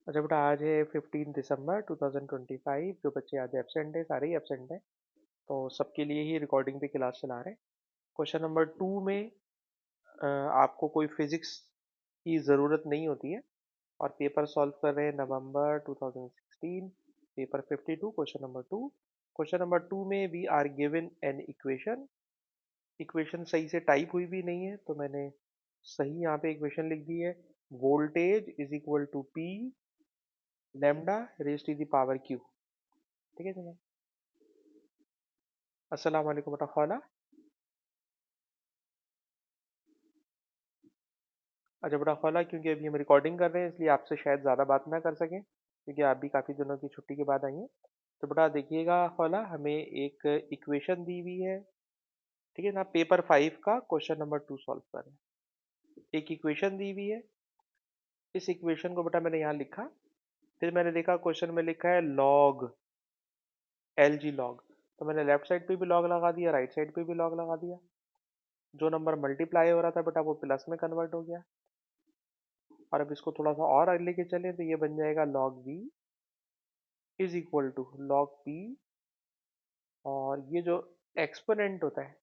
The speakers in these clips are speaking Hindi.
अच्छा बेटा, आज है 15 दिसंबर 2025। जो बच्चे आज एबसेंट है सारे ही एबसेंट हैं, तो सबके लिए ही रिकॉर्डिंग पे क्लास चला रहे हैं। क्वेश्चन नंबर 2 में आपको कोई फिजिक्स की ज़रूरत नहीं होती है, और पेपर सॉल्व कर रहे हैं नवंबर 2016, paper 52, question number 2। Question number 2 में we are given an equation. Equation सही से टाइप हुई भी नहीं है, तो मैंने सही यहाँ पे इक्वेशन लिख दी है। Voltage is equal to P lambda raise to the power Q. ठीक है जनाब। अस्सलाम वालेकुम बेटा खौला। अच्छा बेटा खौला, क्योंकि अभी हम रिकॉर्डिंग कर रहे हैं इसलिए आपसे शायद ज़्यादा बात ना कर सकें, क्योंकि आप भी काफ़ी दिनों की छुट्टी के बाद आई हैं। तो बेटा देखिएगा खौला, हमें एक इक्वेशन दी हुई है। ठीक है ना, पेपर 5 का क्वेश्चन नंबर 2 सॉल्व कर रहे हैं। एक इक्वेशन दी हुई है। इस इक्वेशन को बेटा मैंने यहाँ लिखा। फिर मैंने देखा क्वेश्चन में लिखा है लॉग, एल जी लॉग। तो मैंने लेफ्ट साइड पे भी लॉग लगा दिया, राइट साइड पे भी लॉग लगा दिया। जो नंबर मल्टीप्लाई हो रहा था बेटा वो प्लस में कन्वर्ट हो गया। और अब इसको थोड़ा सा और आगे लेके चलें तो ये बन जाएगा log V is equal to log P. और ये जो एक्सपोनेंट होता है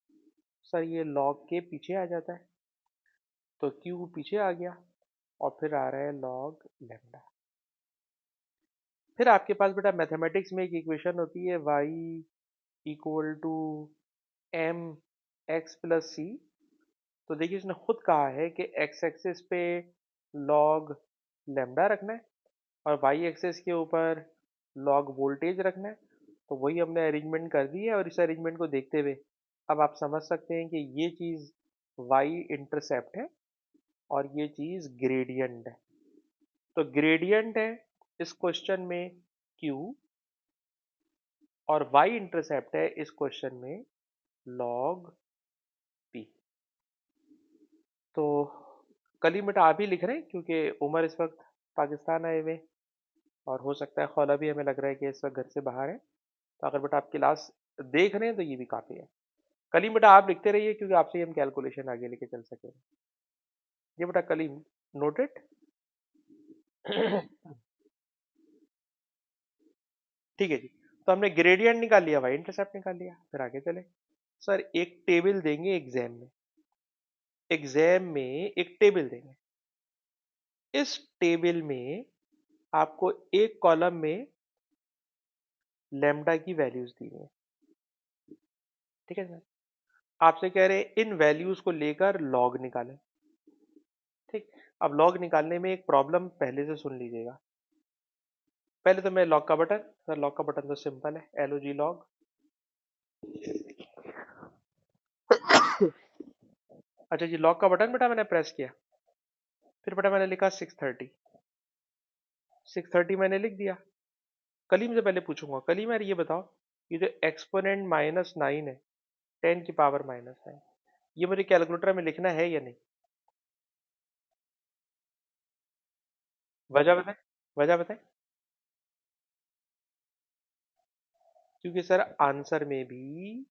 सर, ये लॉग के पीछे आ जाता है, तो क्यू पीछे आ गया। और फिर आ रहा है लॉग लेमडा। फिर आपके पास बेटा मैथमेटिक्स में एक इक्वेशन होती है Y equal to M X plus C. तो देखिए इसने खुद कहा है कि एक्स एक्सिस पे लॉग लेमडा रखना है, और वाई एक्सिस के ऊपर लॉग वोल्टेज रखना है। तो वही हमने अरेंजमेंट कर दी है, और इस अरेंजमेंट को देखते हुए अब आप समझ सकते हैं कि ये चीज़ वाई इंटरसेप्ट है और ये चीज़ ग्रेडियंट है। तो ग्रेडियंट है इस क्वेश्चन में क्यू, और वाई इंटरसेप्ट है इस क्वेश्चन में लॉग पी। तो कल ही बेटा आप ही लिख रहे हैं, क्योंकि उमर इस वक्त पाकिस्तान आए हुए, और हो सकता है खौला भी हमें लग रहा है कि इस वक्त घर से बाहर है। तो अगर बेटा आप क्लास देख रहे हैं तो ये भी काफ़ी है। कलीम बेटा आप लिखते रहिए, क्योंकि आपसे ही हम कैलकुलेशन आगे लेके चल सकें। ये बेटा कलीम, नोटेड। ठीक है जी। तो हमने ग्रेडियंट निकाल लिया, वाई इंटरसेप्ट निकाल लिया, फिर आगे चले। सर एक टेबल देंगे एग्जाम में, एग्जाम में एक टेबल देंगे। इस टेबल में आपको एक कॉलम में लैम्डा की वैल्यूज दी हुई है। ठीक है सर। आपसे कह रहे हैं इन वैल्यूज को लेकर लॉग निकालें। ठीक। अब लॉग निकालने में एक प्रॉब्लम पहले से सुन लीजिएगा। पहले तो मैं लॉग का बटन, सर लॉग का बटन तो सिंपल है, एल ओ जी लॉग। अच्छा जी, लॉग का बटन बेटा मैंने प्रेस किया। फिर बेटा मैंने लिखा 630। 630 मैंने लिख दिया। कलीम से पहले पूछूंगा, कलीम यार ये बताओ, ये जो एक्सपोनेंट -9 है, 10 की पावर -9, ये मुझे कैलकुलेटर में लिखना है या नहीं? वजह बताएं, वजह बताएं। क्योंकि सर आंसर में भी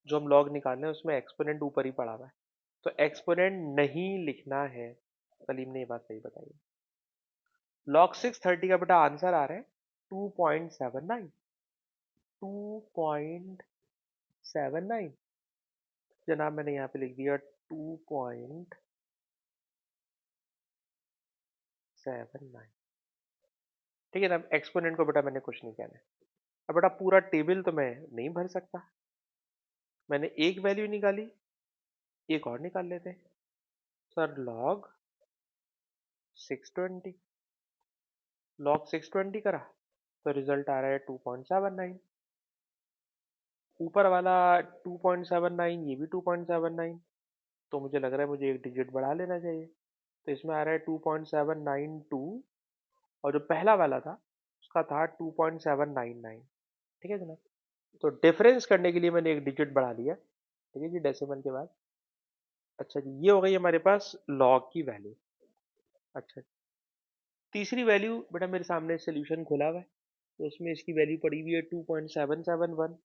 जो हम लॉग निकालने हैं उसमें एक्सपोनेंट ऊपर ही पड़ा हुआ है, तो एक्सपोनेंट नहीं लिखना है। सलीम ने ये बात सही बताई है। लॉग 630 का बेटा आंसर आ रहा है 2.79। 2.79 जनाब, मैंने यहाँ पे लिख दिया 2.79। ठीक है ना, एक्सपोनेंट को बेटा मैंने कुछ नहीं कहना है। अब बेटा पूरा टेबल तो मैं नहीं भर सकता, मैंने एक वैल्यू निकाली, एक और निकाल लेते हैं। सर लॉग 620, लॉग 620 करा तो रिजल्ट आ रहा है 2.79। ऊपर वाला 2.79, ये भी 2.79। तो मुझे लग रहा है मुझे एक डिजिट बढ़ा लेना चाहिए। तो इसमें आ रहा है 2.792, और जो पहला वाला था उसका था 2.799। ठीक है जनाब। तो डिफरेंस करने के लिए मैंने एक डिजिट बढ़ा लिया। ठीक है जी, डेसिमल के बाद। अच्छा जी, ये हो गई हमारे पास लॉग की वैल्यू। अच्छा, तीसरी वैल्यू बेटा मेरे सामने सोल्यूशन खुला हुआ है, तो उसमें इसकी वैल्यू पड़ी हुई है 2.771।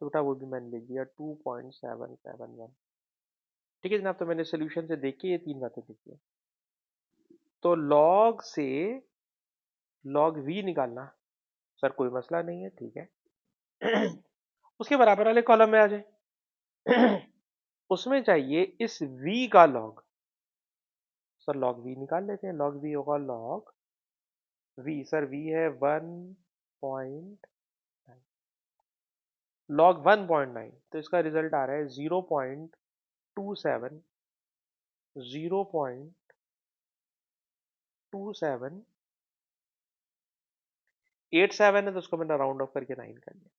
तो बेटा वो भी मैंने लिख दिया 2.771। ठीक है जनाब। तो मैंने सोल्यूशन से देख के ये तीन बातें लिखी है। तो लॉग से लॉग वी निकालना। सर कोई मसला नहीं है, ठीक है। उसके बराबर वाले कॉलम में आ जाए। उसमें चाहिए इस v का लॉग। सर लॉग v निकाल लेते हैं। लॉग v होगा लॉग v। सर v है 1.9। लॉग 1.9, तो इसका रिजल्ट आ रहा है 0.27। 0.2787 है, तो उसको मैंने राउंड ऑफ करके 9 कर लिया।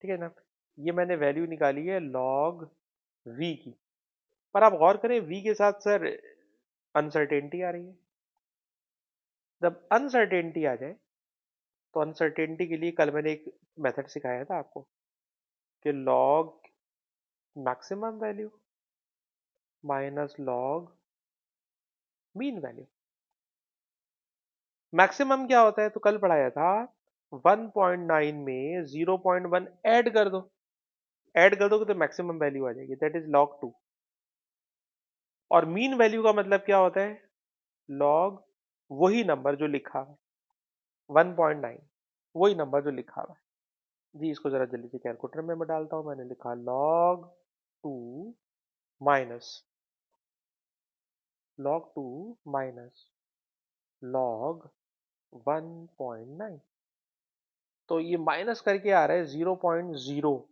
ठीक है ना। ये मैंने वैल्यू निकाली है लॉग v की। पर आप गौर करें v के साथ सर अनसर्टेनिटी आ रही है। जब अनसर्टेनिटी आ जाए, तो अनसर्टेनिटी के लिए कल मैंने एक मेथड सिखाया था आपको कि log maximum value minus log mean value. Maximum क्या होता है, तो कल पढ़ाया था 1.9 में 0.1 ऐड कर दो। ऐड कर दोगे तो मैक्सिमम वैल्यू आ जाएगी, दैट इज लॉग 2। और मीन वैल्यू का मतलब क्या होता है, लॉग वही नंबर जो लिखा है 1.9, वही नंबर जो लिखा हुआ है। जी इसको जरा जल्दी से कैलकुलेटर में मैं डालता हूं। मैंने लिखा लॉग 2 माइनस लॉग 1.9। तो ये माइनस करके आ रहा है 0.02।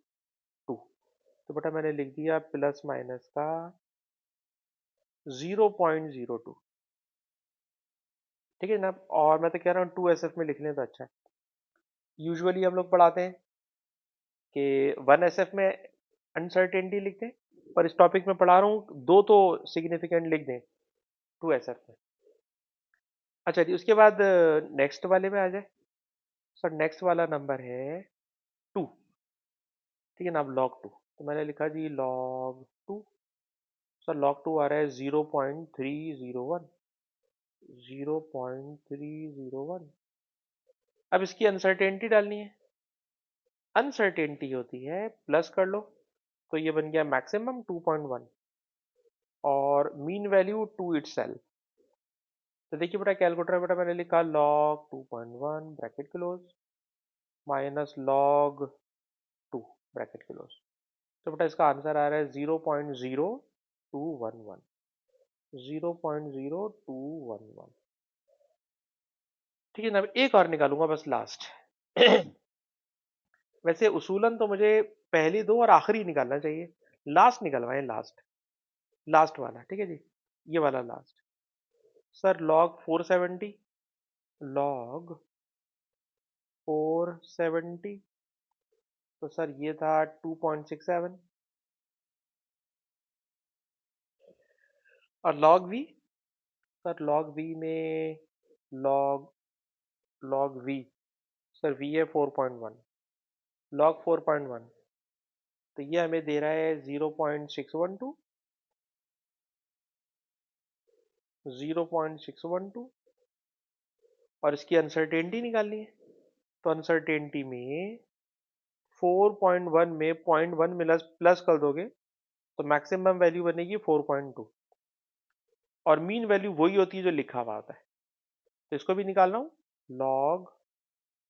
तो बेटा मैंने लिख दिया प्लस माइनस का 0.02। ठीक है ना। और मैं तो कह रहा हूँ 2SF में लिख लें तो अच्छा है। यूजुअली हम लोग पढ़ाते हैं कि 1SF में अनसर्टेनिटी लिखते हैं, पर इस टॉपिक में पढ़ा रहा हूँ दो तो सिग्निफिकेंट लिख दें 2SF में। अच्छा जी, उसके बाद नेक्स्ट वाले में आ जाए। सर नेक्स्ट वाला नंबर है 2। ठीक है ना। अब लॉग 2, तो मैंने लिखा जी लॉग 2। सर लॉग 2 आ रहा है 0.301। 0.301। अब इसकी अनसर्टेनिटी डालनी है। अनसर्टेनिटी होती है प्लस कर लो, तो ये बन गया मैक्सिमम 2.1 और मीन वैल्यू 2 इटसेल्फ। तो देखिए बेटा कैलकुलेटर, बेटा मैंने लिखा log 2.1 bracket close minus log 2 bracket close. तो बेटा इसका आंसर आ रहा है 0.0211। 0.0211। ठीक है ना। अब एक और निकालूंगा बस लास्ट। वैसे उसूलन तो मुझे पहली दो और आखिरी निकालना चाहिए, लास्ट निकलवाएं। लास्ट, लास्ट वाला। ठीक है जी, ये वाला लास्ट। Sir log 470। लॉग 470, तो सर ये था 2.67। और log V, sir log V में log log V, sir V है 4.1। लॉग 4.1, तो ये हमें दे रहा है 0.612। 0.612। और इसकी अनसर्टेनिटी निकालनी है, तो अनसर्टेनिटी में 4.1 में 0.1 मिला प्लस कर दोगे तो मैक्सिमम वैल्यू बनेगी 4.2। और मीन वैल्यू वही होती है जो लिखा हुआ आता है, तो इसको भी निकालना हूँ। लॉग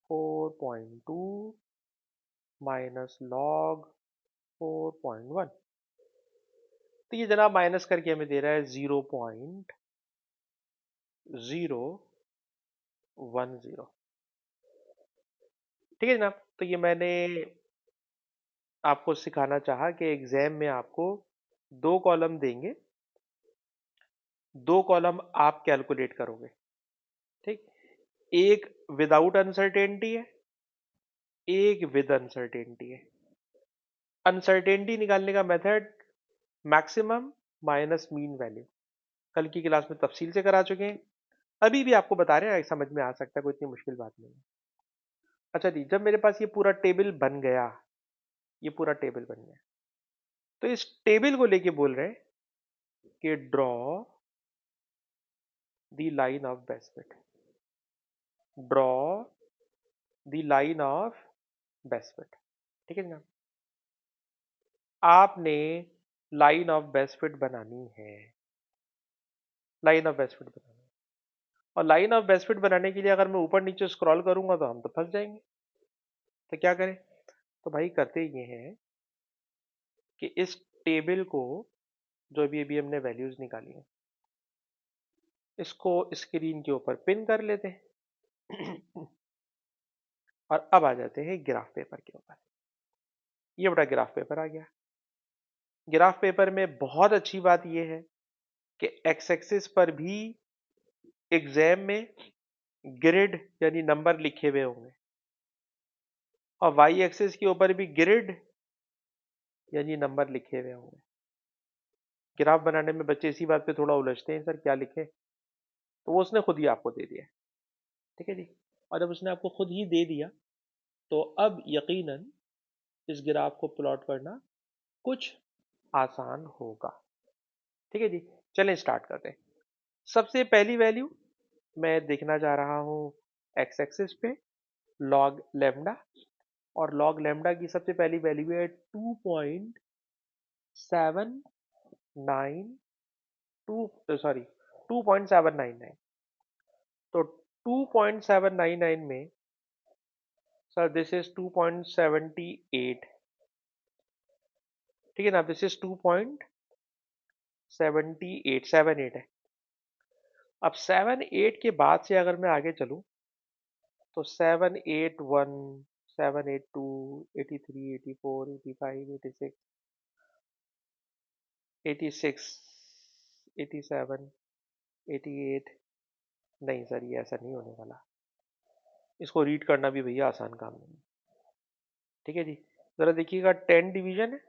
4.2 माइनस लॉग 4.1, तो ये जनाब माइनस करके हमें दे रहा है 0.010। ठीक है जनाब। तो ये मैंने आपको सिखाना चाहा कि एग्जाम में आपको दो कॉलम देंगे, दो कॉलम आप कैलकुलेट करोगे। ठीक, एक विदाउट अनसर्टेनिटी है, एक विद अनसर्टेनिटी है। अनसर्टेनिटी निकालने का method maximum minus mean value, कल की क्लास में तफसील से करा चुके हैं। अभी भी आपको बता रहे हैं, समझ में आ सकता है, कोई इतनी मुश्किल बात नहीं है। अच्छा जी, जब मेरे पास ये पूरा टेबल बन गया, ये पूरा टेबल बन गया, तो इस टेबल को लेके बोल रहे हैं कि draw the line of best fit. Draw the line of best fit. ठीक है ना। आपने लाइन ऑफ बेस्ट फिट बनानी है। लाइन ऑफ बेस्ट फिट बनानी है। और लाइन ऑफ बेस्ट फिट बनाने के लिए अगर मैं ऊपर नीचे स्क्रॉल करूंगा तो हम तो फंस जाएंगे। तो क्या करें? तो भाई करते ये हैं कि इस टेबल को, जो अभी अभी हमने वैल्यूज निकाली है, इसको स्क्रीन के ऊपर पिन कर लेते हैं। और अब आ जाते हैं ग्राफ पेपर के ऊपर। ये बड़ा ग्राफ पेपर आ गया। ग्राफ पेपर में बहुत अच्छी बात यह है कि एक्स एक्सिस पर भी एग्जाम में ग्रिड यानी नंबर लिखे हुए होंगे, और वाई एक्सिस के ऊपर भी ग्रिड यानी नंबर लिखे हुए होंगे। ग्राफ बनाने में बच्चे इसी बात पे थोड़ा उलझते हैं, सर क्या लिखे, तो वो उसने खुद ही आपको दे दिया। ठीक है जी। और जब उसने आपको खुद ही दे दिया तो अब यकीनन इस ग्राफ को प्लॉट करना कुछ आसान होगा। ठीक है जी। चलें स्टार्ट करते हैं। सबसे पहली वैल्यू मैं देखना चाह रहा हूँ एक्स एक्सिस पे लॉग लेमडा, और लॉग लेमडा की सबसे पहली वैल्यू है 2.792, सॉरी 2.799। तो 2.799 में सर दिस इज 2.78। ठीक है ना, दिस इज 2.78 है। अब 78 के बाद से अगर मैं आगे चलूं तो 781, 782, 83, 84, 85, 86, 86, 87, 88। नहीं सर, ये ऐसा नहीं होने वाला। इसको रीड करना भी भैया आसान काम नहीं है। ठीक है जी। जरा देखिएगा 10 डिवीजन है,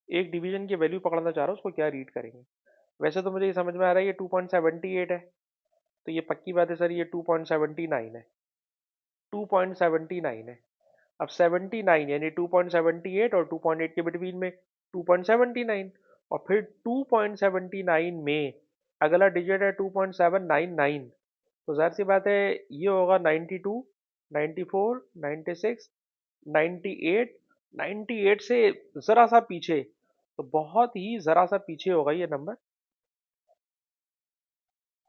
एक डिवीजन की वैल्यू पकड़ना चाह रहा हूँ, उसको क्या रीड करेंगे। वैसे तो मुझे ये समझ में आ रहा है ये 2.78 है, तो ये पक्की बात है सर, ये 2.79 है। 2.79 है। अब 79 यानी 2.78 और 2.8 के बिटवीन में 2.79, और फिर 2.79 में अगला डिजिट है 2.799। तो जाहिर सी बात है ये होगा 92, 94, 96, 98, 98 से जरा सा पीछे, तो बहुत ही जरा सा पीछे होगा ये नंबर,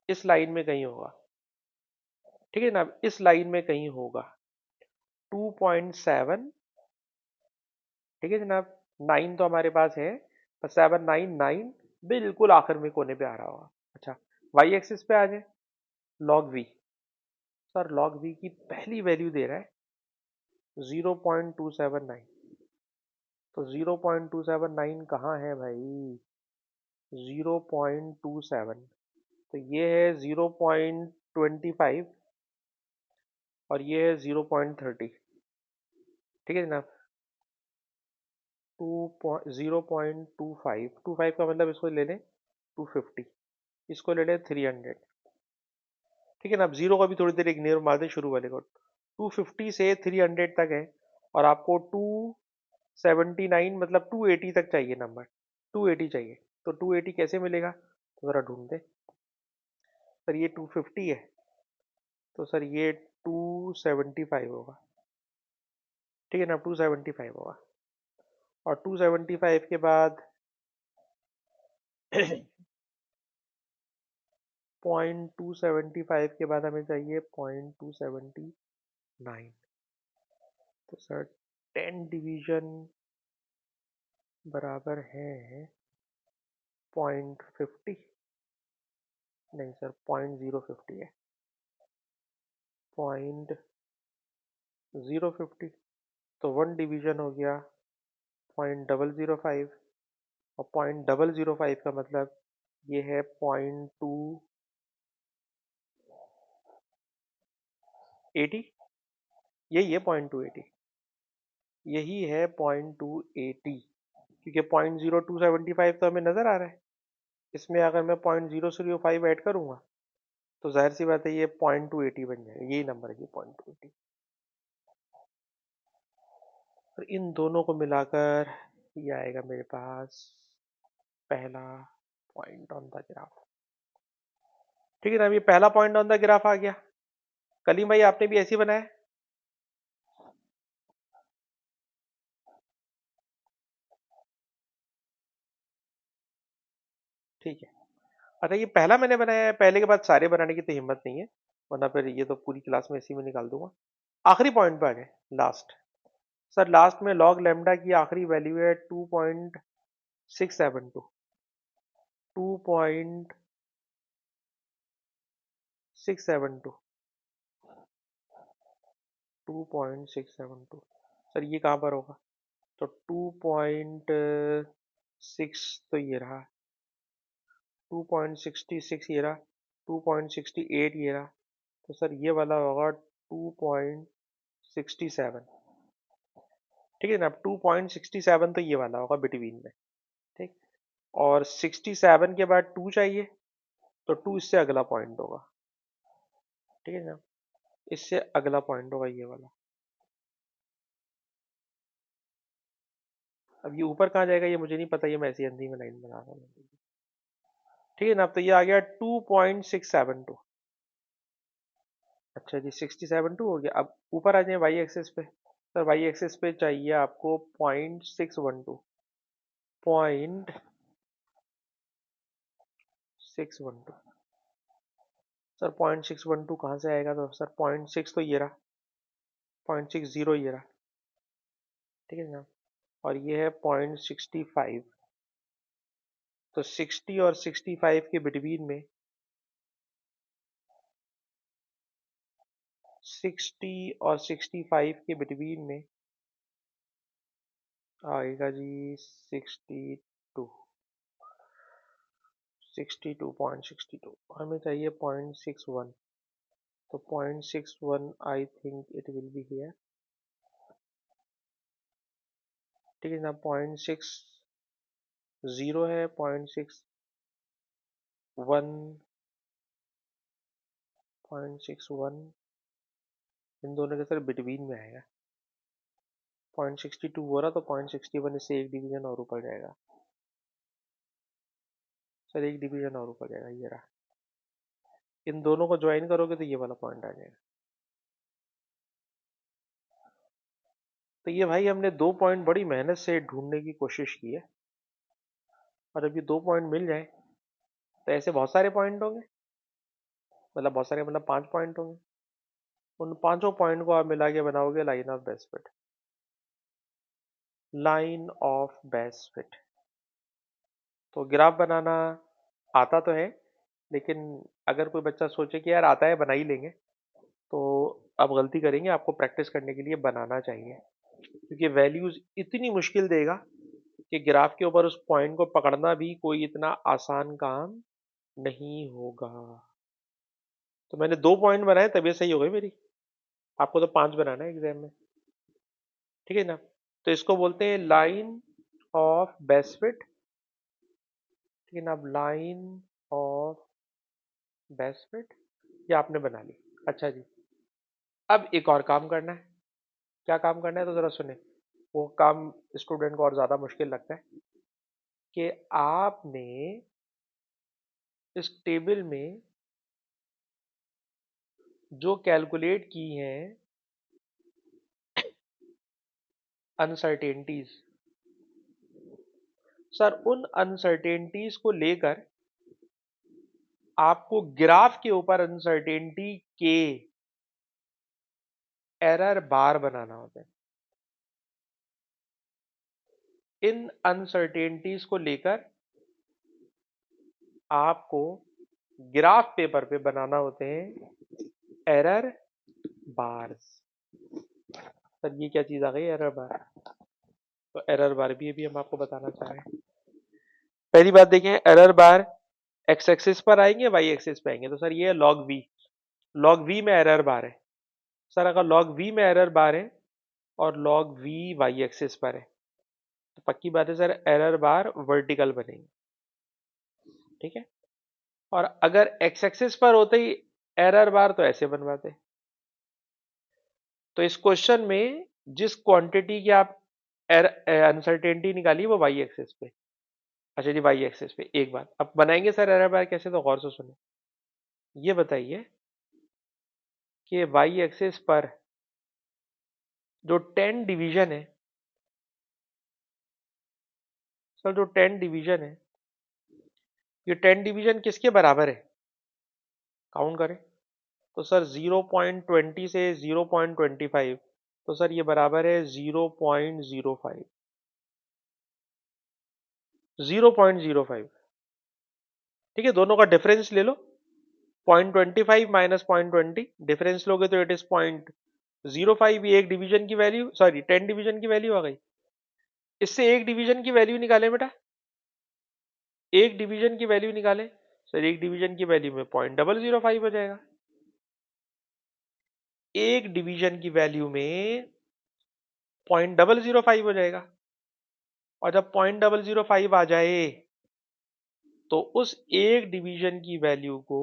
इस लाइन में कहीं होगा। ठीक है ना, इस लाइन में कहीं होगा 2.7। ठीक है जनाब, 9 तो हमारे पास है, पर 799 बिल्कुल आखिर में कोने पे आ रहा होगा। अच्छा, वाई एक्सिस पे आ जाए, log V. Sir log V की पहली वैल्यू दे रहा है 0.279। तो 0.279 कहाँ है भाई? 0.27, तो ये है 0.25 और ये है 0.30। ठीक है जनाब, 0.25 का मतलब इसको ले लें 250, इसको ले लें 300। ठीक है ना, अब जीरो का भी थोड़ी देर इग्नोर मार दें, शुरू वाले को। 250 से 300 तक है, और आपको 279 मतलब 280 तक चाहिए नंबर, 280 चाहिए। तो 280 कैसे मिलेगा, तो जरा ढूंढ दे। सर ये 250 है, तो सर ये 275 होगा। ठीक है ना, 275 होगा। और 275 के बाद 0.275 के बाद हमें चाहिए 0.279। तो सर 10 डिवीजन बराबर है 0.50, नहीं सर 0.050 है, 0.050। तो 1 डिवीजन हो गया 0.005, और 0.005 का मतलब ये है 0.280। यही है 0.280, यही है 0.280, क्योंकि 0.0275 तो हमें नजर आ रहा है। इसमें अगर मैं 0.005 ऐड करूंगा तो जाहिर सी बात है ये 0.280 बन जाएगा, यही नंबर है ये 0.280। और इन दोनों को मिलाकर ये आएगा मेरे पास पहला पॉइंट ऑन द ग्राफ। ठीक है ना, ये पहला पॉइंट ऑन द ग्राफ आ गया। कलीम भाई आपने भी ऐसे ही बनाया? ठीक है। अरे ये पहला मैंने बनाया है, पहले के बाद सारे बनाने की तो हिम्मत नहीं है, वरना फिर ये तो पूरी क्लास में इसी में निकाल दूंगा। आखिरी पॉइंट पे आ गए, लास्ट। सर लास्ट में लॉग लेमडा की आखिरी वैल्यू है 2.672। 2.672। 2.672। सर ये कहाँ पर होगा? तो 2.6 तो ये रहा, 2.66 ये रहा, 2.68 ये रहा, तो सर ये वाला होगा 2.67। ठीक है ना? 2.67 तो ये वाला होगा बिटवीन में। ठीक। और 67 के बाद 2 चाहिए, तो 2 इससे अगला पॉइंट होगा। ठीक है ना? इससे अगला पॉइंट होगा ये वाला। अब ये ऊपर कहाँ जाएगा ये मुझे नहीं पता, ये मैं ऐसी अंधी में लाइन बना रहा हूँ। ठीक है ना? अब तो ये आ गया 2.672। अच्छा जी, 672 हो गया। अब ऊपर आ जाए वाई एक्सिस पे। सर वाई एक्सिस पे चाहिए आपको 0.612। 0.612। सर 0.612 कहाँ से आएगा? तो सर 0.6 तो ये रहा, 0.60 ये रहा। ठीक है ना? और ये है 0.65। तो 60 और 65 के बिटवीन में, 60 और 65 के बिटवीन में आएगा जी 62। 62.62 हमें चाहिए 0.61। तो 0.61 I think it will be here. ठीक है ना? 0.60 है, 0.61 इन दोनों के सर बिटवीन में आएगा। 0.62 हो रहा तो 0.61 इससे एक डिवीजन और ऊपर जाएगा। सर एक डिवीजन और ऊपर जाएगा, ये रहा। इन दोनों को ज्वाइन करोगे तो ये वाला पॉइंट आ जाएगा। तो ये भाई हमने दो पॉइंट बड़ी मेहनत से ढूंढने की कोशिश की है, और अभी दो पॉइंट मिल जाए तो ऐसे बहुत सारे पॉइंट होंगे। मतलब बहुत सारे मतलब 5 पॉइंट होंगे। उन पांचों पॉइंट को आप मिला के बनाओगे line of best fit. Line of best fit. तो ग्राफ बनाना आता तो है, लेकिन अगर कोई बच्चा सोचे कि यार आता है बना ही लेंगे, तो आप गलती करेंगे। आपको प्रैक्टिस करने के लिए बनाना चाहिए, क्योंकि वैल्यूज इतनी मुश्किल देगा कि ग्राफ के ऊपर उस पॉइंट को पकड़ना भी कोई इतना आसान काम नहीं होगा। तो मैंने दो पॉइंट बनाए, तबीयत सही हो गई मेरी। आपको तो 5 बनाना है एग्जाम में। ठीक है ना? तो इसको बोलते हैं लाइन ऑफ बेस्ट फिट। ठीक है ना? अब लाइन ऑफ बेस्ट फिट ये आपने बना ली। अच्छा जी, अब एक और काम करना है। क्या काम करना है तो जरा सुने। वो काम स्टूडेंट को और ज्यादा मुश्किल लगता है कि आपने इस टेबल में जो कैलकुलेट की हैं अनसर्टेनिटीज, सर उन अनसर्टेनिटीज को लेकर आपको ग्राफ के ऊपर अनसर्टेनिटी के एरर बार बनाना होता है। इन अनसर्टेनिटीज को लेकर आपको ग्राफ पेपर पे बनाना होते हैं एरर बार्स। सर ये क्या चीज आ गई एरर बार? तो एरर बार भी अभी हम आपको बताना चाह रहे हैं। पहली बात देखें, एरर बार एक्स एक्सिस पर आएंगे वाई एक्सिस पे आएंगे। तो सर ये है लॉग वी। लॉग वी में एरर बार है। सर अगर लॉग वी में एरर बार है और लॉग वी वाई एक्सिस पर है, तो पक्की बात है सर एरर बार वर्टिकल बनेंगे। ठीक है? और अगर एक्स एक्सिस पर होते ही एरर बार तो ऐसे बनवाते। तो इस क्वेश्चन में जिस क्वांटिटी की आप अनसर्टेनिटी निकाली वो वाई एक्सिस पे। अच्छा जी, वाई एक्सिस पे। एक बात अब बनाएंगे सर एरर बार कैसे, तो गौर से सुने। ये बताइए कि वाई एक्सिस पर जो 10 डिवीजन है, सर जो 10 डिवीजन है ये 10 डिवीजन किसके बराबर है, काउंट करें। तो सर 0.20 से 0.25, तो सर ये बराबर है 0.05, 0.05। ठीक है, दोनों का डिफरेंस ले लो। 0.25 माइनस 0.20, डिफरेंस लोगे तो इट इज 0.05। ये एक डिवीजन की वैल्यू, सॉरी 10 डिवीजन की वैल्यू आ गई। इससे एक डिवीजन की वैल्यू निकालें बेटा, एक डिवीजन की वैल्यू निकालें। सर एक डिवीजन की वैल्यू में 0.005 हो जाएगा, एक डिवीजन की वैल्यू में 0.005 हो जाएगा। और जब 0.005 आ जाए तो उस एक डिवीजन की वैल्यू को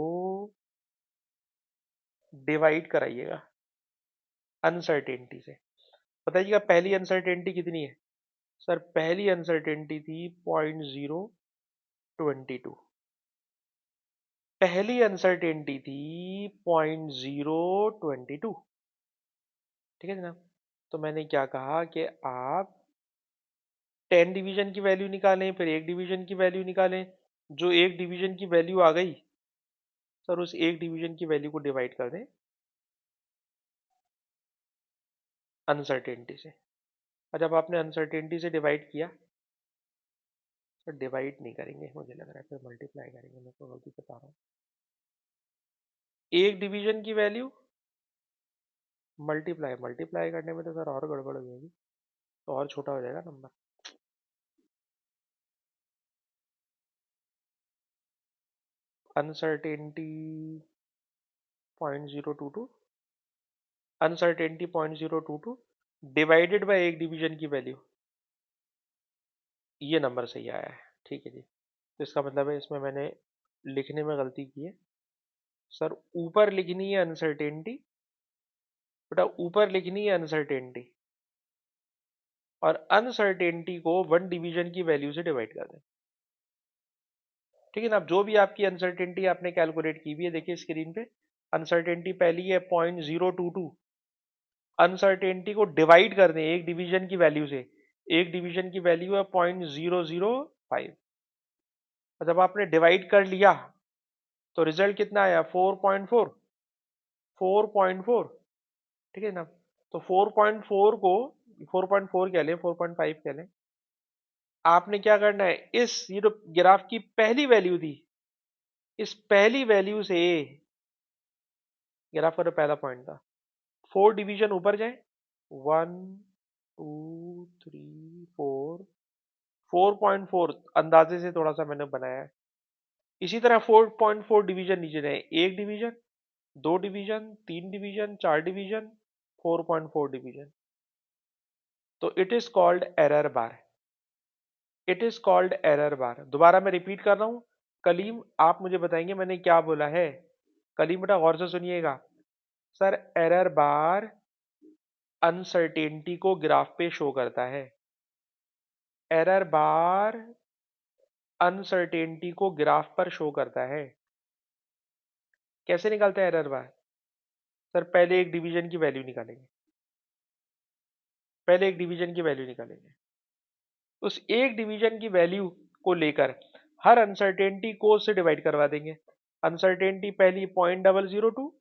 डिवाइड कराइएगा अनसर्टेनिटी से। बताइएगा पहली अनसर्टेनिटी कितनी है। सर पहली अनसर्टेनिटी थी 0.022, पहली अनसर्टेनिटी थी 0.022। ठीक है जनाब, तो मैंने क्या कहा कि आप 10 डिवीजन की वैल्यू निकालें, फिर एक डिवीजन की वैल्यू निकालें। जो एक डिवीजन की वैल्यू आ गई, सर उस एक डिवीजन की वैल्यू को डिवाइड कर दें अनसर्टेनिटी से। और जब आपने अनसर्टेनिटी से डिवाइड किया, तो डिवाइड नहीं करेंगे मुझे लग रहा है, फिर मल्टीप्लाई करेंगे, मैं तो गलती बता रहा हूँ। एक डिवीजन की वैल्यू मल्टीप्लाई, मल्टीप्लाई करने में तो सर और गड़बड़ हो जाएगी, तो और छोटा हो जाएगा number. Uncertainty 0.022, uncertainty 0.022 divided by एक डिवीजन की वैल्यू, ये नंबर सही आया है। ठीक है जी, तो इसका मतलब है इसमें मैंने लिखने में गलती की है। सर ऊपर लिखनी है अनसर्टेनिटी, बेटा ऊपर लिखनी है अनसर्टेनिटी, और अनसर्टेनिटी को वन डिवीजन की वैल्यू से डिवाइड कर दें। ठीक है ना, अब जो भी आपकी अनसर्टेनिटी आपने कैलकुलेट की हुई है, देखिए स्क्रीन पे अनसर्टेनिटी पहली है 0.022, अनसर्टेनिटी को डिवाइड कर दें एक डिवीजन की वैल्यू से, एक डिवीजन की वैल्यू है 0.005। और जब आपने डिवाइड कर लिया तो रिजल्ट कितना आया, 4.4, 4.4। ठीक है ना, तो 4.4 को 4.4 कह लें, 4.5 कह लें। आपने क्या करना है, इस ये जो ग्राफ की पहली वैल्यू थी, इस पहली वैल्यू से, ग्राफ का जो पहला पॉइंट था, 4 डिवीजन ऊपर जाए, 1 2 3 4, 4.4 अंदाजे से थोड़ा सा मैंने बनाया है। इसी तरह 4.4 डिवीजन नीचे जाए, एक डिवीजन, दो डिवीजन, तीन डिवीजन, चार डिवीजन, 4.4 डिवीजन। तो it is called error bar, it is called error bar. दोबारा मैं रिपीट कर रहा हूं, कलीम आप मुझे बताएंगे मैंने क्या बोला है। कलीम बेटा गौर से सुनिएगा। सर एरर बार अनसर्टेनिटी को ग्राफ पे शो करता है, एरर बार अनसर्टेनिटी को ग्राफ पर शो करता है। कैसे निकालते हैं एरर बार। सर पहले एक डिवीजन की वैल्यू निकालेंगे, पहले एक डिवीजन की वैल्यू निकालेंगे, उस एक डिवीजन की वैल्यू को लेकर हर अनसर्टेनिटी को उससे डिवाइड करवा देंगे। अनसर्टेनिटी पहली 0.002,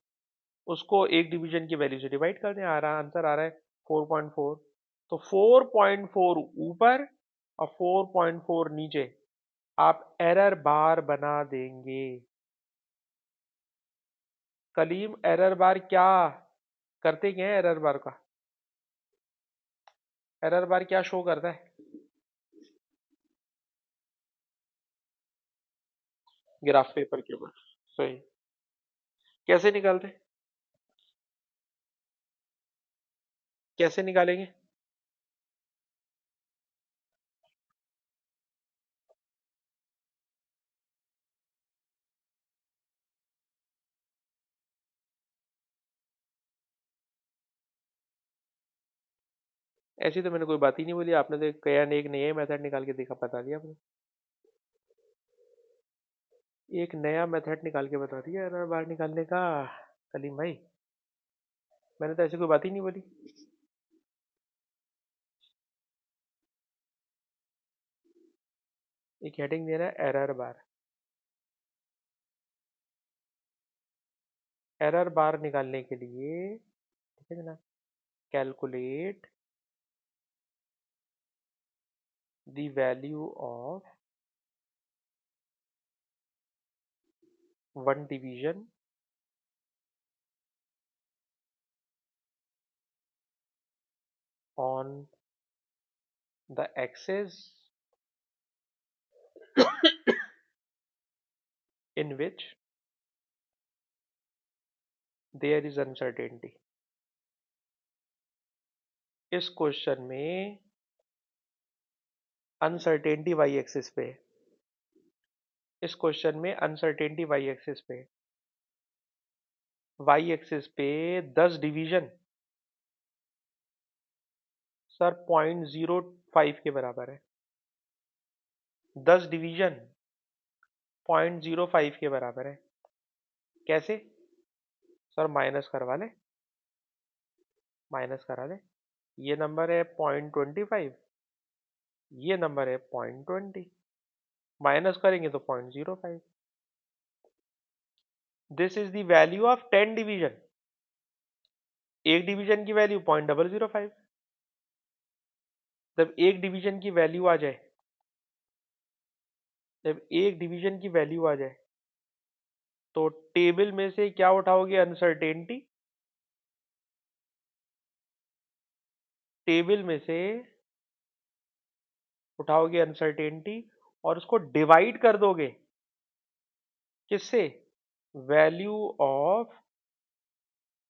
उसको एक डिवीजन की वैल्यू से डिवाइड कर दें, आ रहा आंसर आ रहा है 4.4। तो 4.4 ऊपर और 4.4 नीचे आप एरर बार बना देंगे। कलीम एरर बार क्या करते क्या है, एरर बार का, एरर बार क्या शो करता है ग्राफ पेपर के ऊपर। सही, कैसे निकालते, कैसे निकालेंगे। ऐसी तो मैंने कोई बात ही नहीं बोली, आपने तो कया ने एक नया मेथड निकाल के देखा, बता दिया आपने, एक नया मेथड निकाल के बता दिया एरर बार निकालने का। कलीम भाई मैंने तो ऐसी कोई बात ही नहीं बोली। एक हेडिंग दे रहा है एरर बार, एरर बार निकालने के लिए, ठीक है ना, calculate the value of one division on the axis in which there is uncertainty। इस क्वेश्चन में अनसर्टेनिटी वाई एक्सिस पे, इस क्वेश्चन में अनसर्टेनिटी वाई एक्सिस पे, वाई एक्सिस पे 10 डिवीजन सर 0.05 के बराबर है। 10 डिवीजन 0.05 के बराबर है। कैसे सर? माइनस करवा ले, माइनस करा ले। ये नंबर है 0.25, ये नंबर है 0.20, माइनस करेंगे तो 0.05। This is the value of 10 division. एक डिवीजन की वैल्यू 0.005। जब एक डिवीजन की वैल्यू आ जाए, जब एक डिवीजन की वैल्यू आ जाए तो टेबल में से क्या उठाओगे? अनसर्टेनिटी। टेबल में से उठाओगे अनसर्टेनिटी और उसको डिवाइड कर दोगे किससे? वैल्यू ऑफ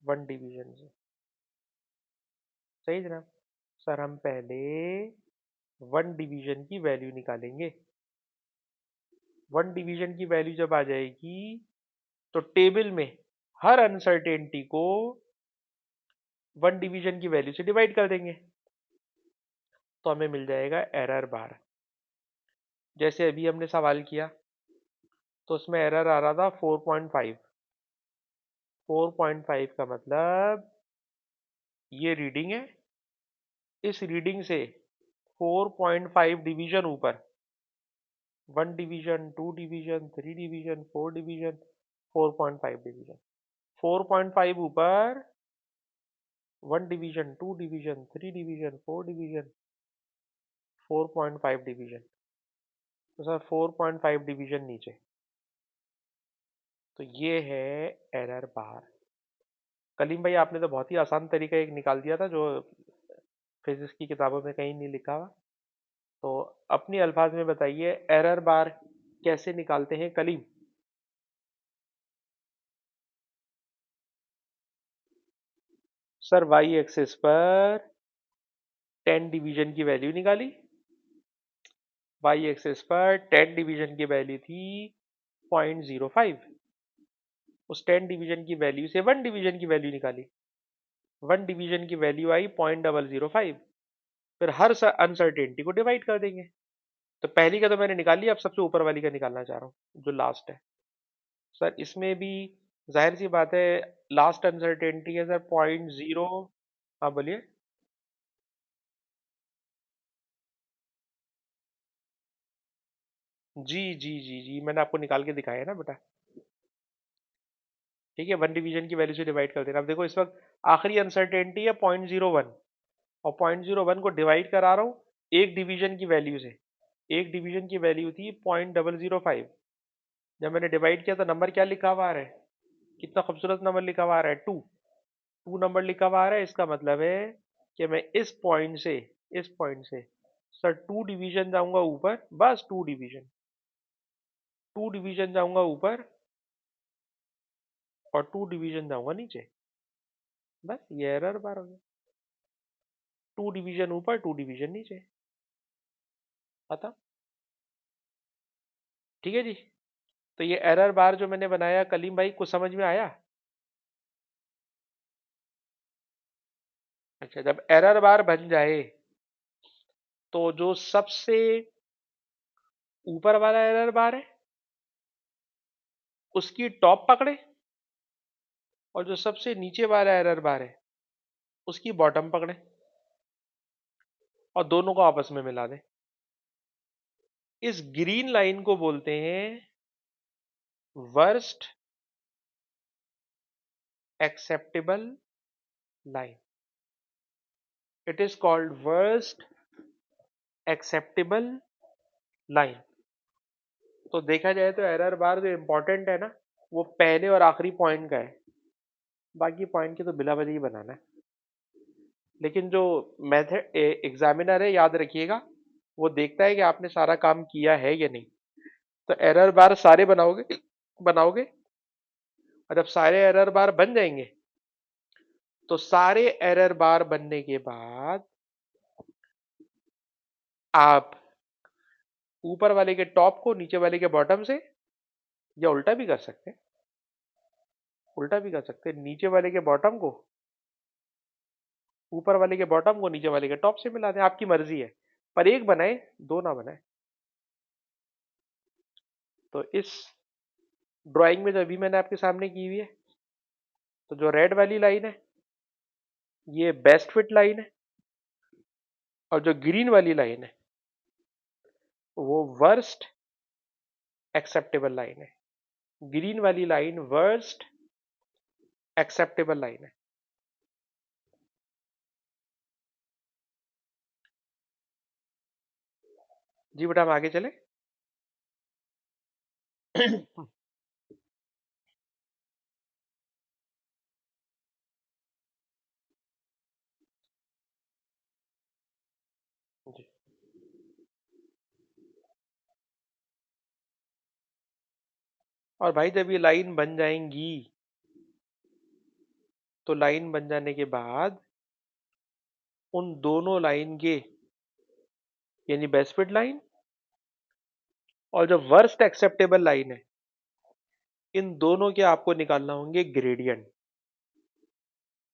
वन डिवीजन से। सही जनाब। सर हम पहले वन डिवीजन की वैल्यू निकालेंगे। वन डिवीजन की वैल्यू जब आ जाएगी तो टेबल में हर अनसर्टेनिटी को वन डिवीजन की वैल्यू से डिवाइड कर देंगे तो हमें मिल जाएगा एरर बार। जैसे अभी हमने सवाल किया तो उसमें एरर आ रहा था 4.5। 4.5 का मतलब ये रीडिंग है, इस रीडिंग से 4.5 डिवीजन ऊपर, one division, two division, three division, four division, 4.5 division, 4.5 ऊपर one division, two division, three division, four division, 4.5 division. तो सर 4.5 डिवीजन नीचे, तो ये है एरर बार। कलीम भाई आपने तो बहुत ही आसान तरीका एक निकाल दिया था जो फिजिक्स की किताबों में कहीं नहीं लिखा हुआ। तो अपनी अल्फाज में बताइए एरर बार कैसे निकालते हैं कलीम? सर वाई एक्सिस पर 10 डिवीजन की वैल्यू निकाली। वाई एक्सिस पर 10 डिवीजन की वैल्यू थी 0.05। उस 10 डिवीजन की वैल्यू से वन डिवीजन की वैल्यू निकाली। वन डिवीजन की वैल्यू आई 0.005। फिर हर अनसर्टेनिटी को डिवाइड कर देंगे। तो पहली का तो मैंने निकाल लिया, अब सबसे ऊपर वाली का निकालना चाह रहा हूँ जो लास्ट है। सर इसमें भी जाहिर सी बात है लास्ट अनसर्टेनिटी है सर 0.0। हाँ बोलिए। जी जी जी जी, मैंने आपको निकाल के दिखाया है ना बेटा। ठीक है, वन डिवीजन की वैल्यू से डिवाइड कर देना। अब देखो इस वक्त आखिरी अनसर्टेनिटी है 0.01 और 0.01 को डिवाइड करा रहा हूँ एक डिवीजन की वैल्यू से। एक डिवीजन की वैल्यू थी 0.005। जब मैंने डिवाइड किया तो नंबर क्या लिखा हुआ आ रहा है? कितना खूबसूरत नंबर लिखा हुआ आ रहा है, 2। 2 नंबर लिखा हुआ आ रहा है, इसका मतलब है कि मैं इस पॉइंट से, इस पॉइंट से सर 2 डिवीजन जाऊंगा ऊपर, बस 2 डिवीजन, 2 डिवीजन जाऊंगा ऊपर और 2 डिवीजन जाऊंगा नीचे। बस ये एरर बार हो गया। 2 डिवीजन ऊपर, 2 डिवीजन नीचे। पता? ठीक है जी। तो ये एरर बार जो मैंने बनाया कलीम भाई कुछ समझ में आया? अच्छा, जब एरर बार बन जाए तो जो सबसे ऊपर वाला एरर बार है उसकी टॉप पकड़े और जो सबसे नीचे वाला एरर बार है उसकी बॉटम पकड़े और दोनों को आपस में मिला दे। इस ग्रीन लाइन को बोलते हैं worst acceptable line. It is called worst acceptable line. तो देखा जाए तो एरर बार जो इंपॉर्टेंट है ना, वो पहले और आखिरी पॉइंट का है, बाकी पॉइंट की तो बिला वजह ही बनाना है। लेकिन जो मेथड एग्जामिनर है, याद रखिएगा, वो देखता है कि आपने सारा काम किया है या नहीं। तो एरर बार सारे बनाओगे बनाओगे और जब सारे एरर बार बन जाएंगे, तो सारे एरर बार बनने के बाद आप ऊपर वाले के टॉप को नीचे वाले के बॉटम से, या उल्टा भी कर सकते हैं, उल्टा भी कर सकते हैं, नीचे वाले के बॉटम को ऊपर वाले के बॉटम को नीचे वाले के टॉप से मिला दें, आपकी मर्जी है। पर एक बनाए, दो ना बनाए। तो इस ड्राइंग में जो अभी मैंने आपके सामने की हुई है, तो जो रेड वाली लाइन है ये बेस्ट फिट लाइन है, और जो ग्रीन वाली लाइन है वो वर्स्ट एक्सेप्टेबल लाइन है। ग्रीन वाली लाइन वर्स्ट एक्सेप्टेबल लाइन है। जी बेटा, हम आगे चले। जी। और भाई जब ये लाइन बन जाएंगी, तो लाइन बन जाने के बाद उन दोनों लाइन के, यानी बेस्ट फिट लाइन और जो वर्स्ट एक्सेप्टेबल लाइन है, इन दोनों के आपको निकालना होंगे ग्रेडियंट।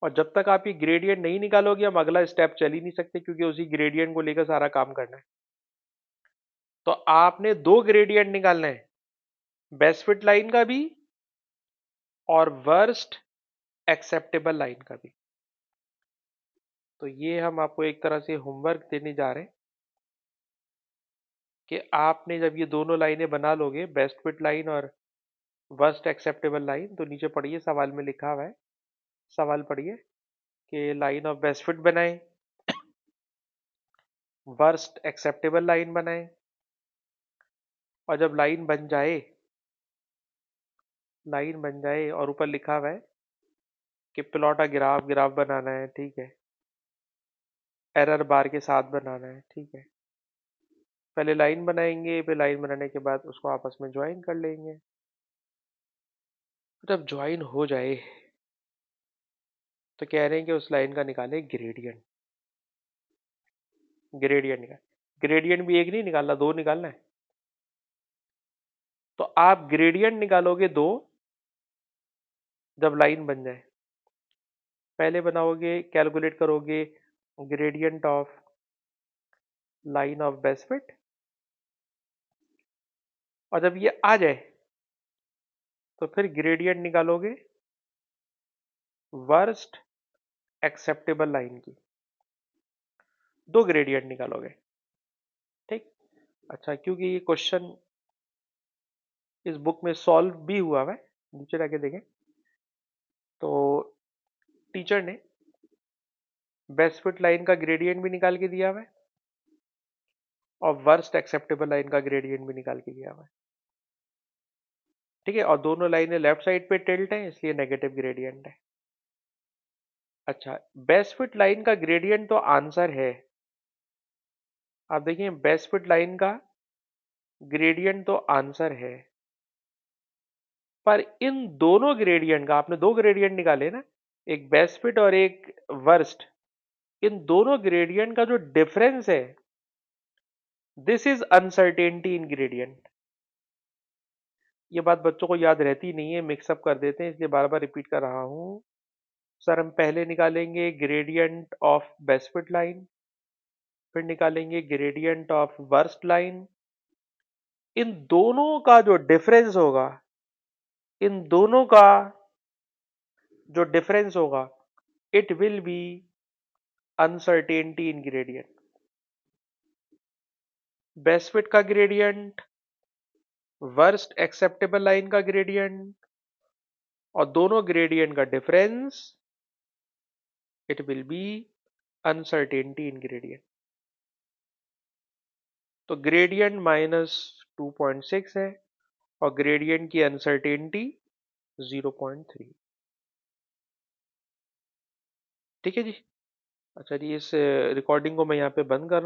और जब तक आप ये ग्रेडियंट नहीं निकालोगे, हम अगला स्टेप चल ही नहीं सकते, क्योंकि उसी ग्रेडियंट को लेकर सारा काम करना है। तो आपने दो ग्रेडियंट निकालना है, बेस्ट फिट लाइन का भी और वर्स्ट एक्सेप्टेबल लाइन का भी। तो ये हम आपको एक तरह से होमवर्क देने जा रहे हैं कि आपने जब ये दोनों लाइनें बना लोगे, बेस्ट फिट लाइन और वर्स्ट एक्सेप्टेबल लाइन, तो नीचे पढ़िए, सवाल में लिखा हुआ है। सवाल पढ़िए कि लाइन ऑफ बेस्ट फिट बनाएं, वर्स्ट एक्सेप्टेबल लाइन बनाएं, और जब लाइन बन जाए और ऊपर लिखा हुआ है कि प्लॉट अ ग्राफ, ग्राफ बनाना है, ठीक है, एरर बार के साथ बनाना है, ठीक है। पहले लाइन बनाएंगे, फिर लाइन बनाने के बाद उसको आपस में ज्वाइन कर लेंगे। जब ज्वाइन हो जाए, तो कह रहे हैं कि उस लाइन का निकाले ग्रेडियंट। ग्रेडियंट निकाल, ग्रेडियंट भी एक नहीं निकालना, दो निकालना है। तो आप ग्रेडियंट निकालोगे दो, जब लाइन बन जाए। पहले बनाओगे, कैलकुलेट करोगे gradient of line of best fit, और जब ये आ जाए तो फिर ग्रेडियंट निकालोगे वर्स्ट एक्सेप्टेबल लाइन की। दो ग्रेडियंट निकालोगे, ठीक। अच्छा, क्योंकि ये क्वेश्चन इस बुक में सॉल्व भी हुआ है, नीचे जाके देखें, तो टीचर ने बेस्ट फिट लाइन का ग्रेडियंट भी निकाल के दिया हुआ है और वर्स्ट एक्सेप्टेबल लाइन का ग्रेडियंट भी निकाल के दिया हुआ है, ठीक है। और दोनों लाइनें लेफ्ट साइड पे टिल्ट हैं, इसलिए नेगेटिव ग्रेडियंट है। अच्छा, बेस्ट फिट लाइन का ग्रेडियंट तो आंसर है। आप देखिए, बेस्ट फिट लाइन का ग्रेडियंट तो आंसर है, पर इन दोनों ग्रेडियंट का, आपने दो ग्रेडियंट निकाले ना, एक बेस्ट फिट और एक वर्स्ट, इन दोनों ग्रेडियंट का जो डिफरेंस है, this is uncertainty in gradient. ये बात बच्चों को याद रहती नहीं है, मिक्सअप कर देते हैं, इसलिए बार बार रिपीट कर रहा हूं। सर, हम पहले निकालेंगे gradient of best fit line, फिर निकालेंगे ग्रेडियंट ऑफ वर्स्ट लाइन। इन दोनों का जो डिफरेंस होगा, इन दोनों का जो डिफरेंस होगा, it will be uncertainty in gradient. Best fit का ग्रेडियंट, वर्स्ट एक्सेप्टेबल लाइन का ग्रेडियंट, और दोनों ग्रेडियंट का difference it will be uncertainty in gradient. तो ग्रेडियंट -2.6 है और ग्रेडियंट की अनसर्टेनिटी 0.3। ठीक है जी। अच्छा जी, इस रिकॉर्डिंग को मैं यहाँ पे बंद कर रहा हूँ।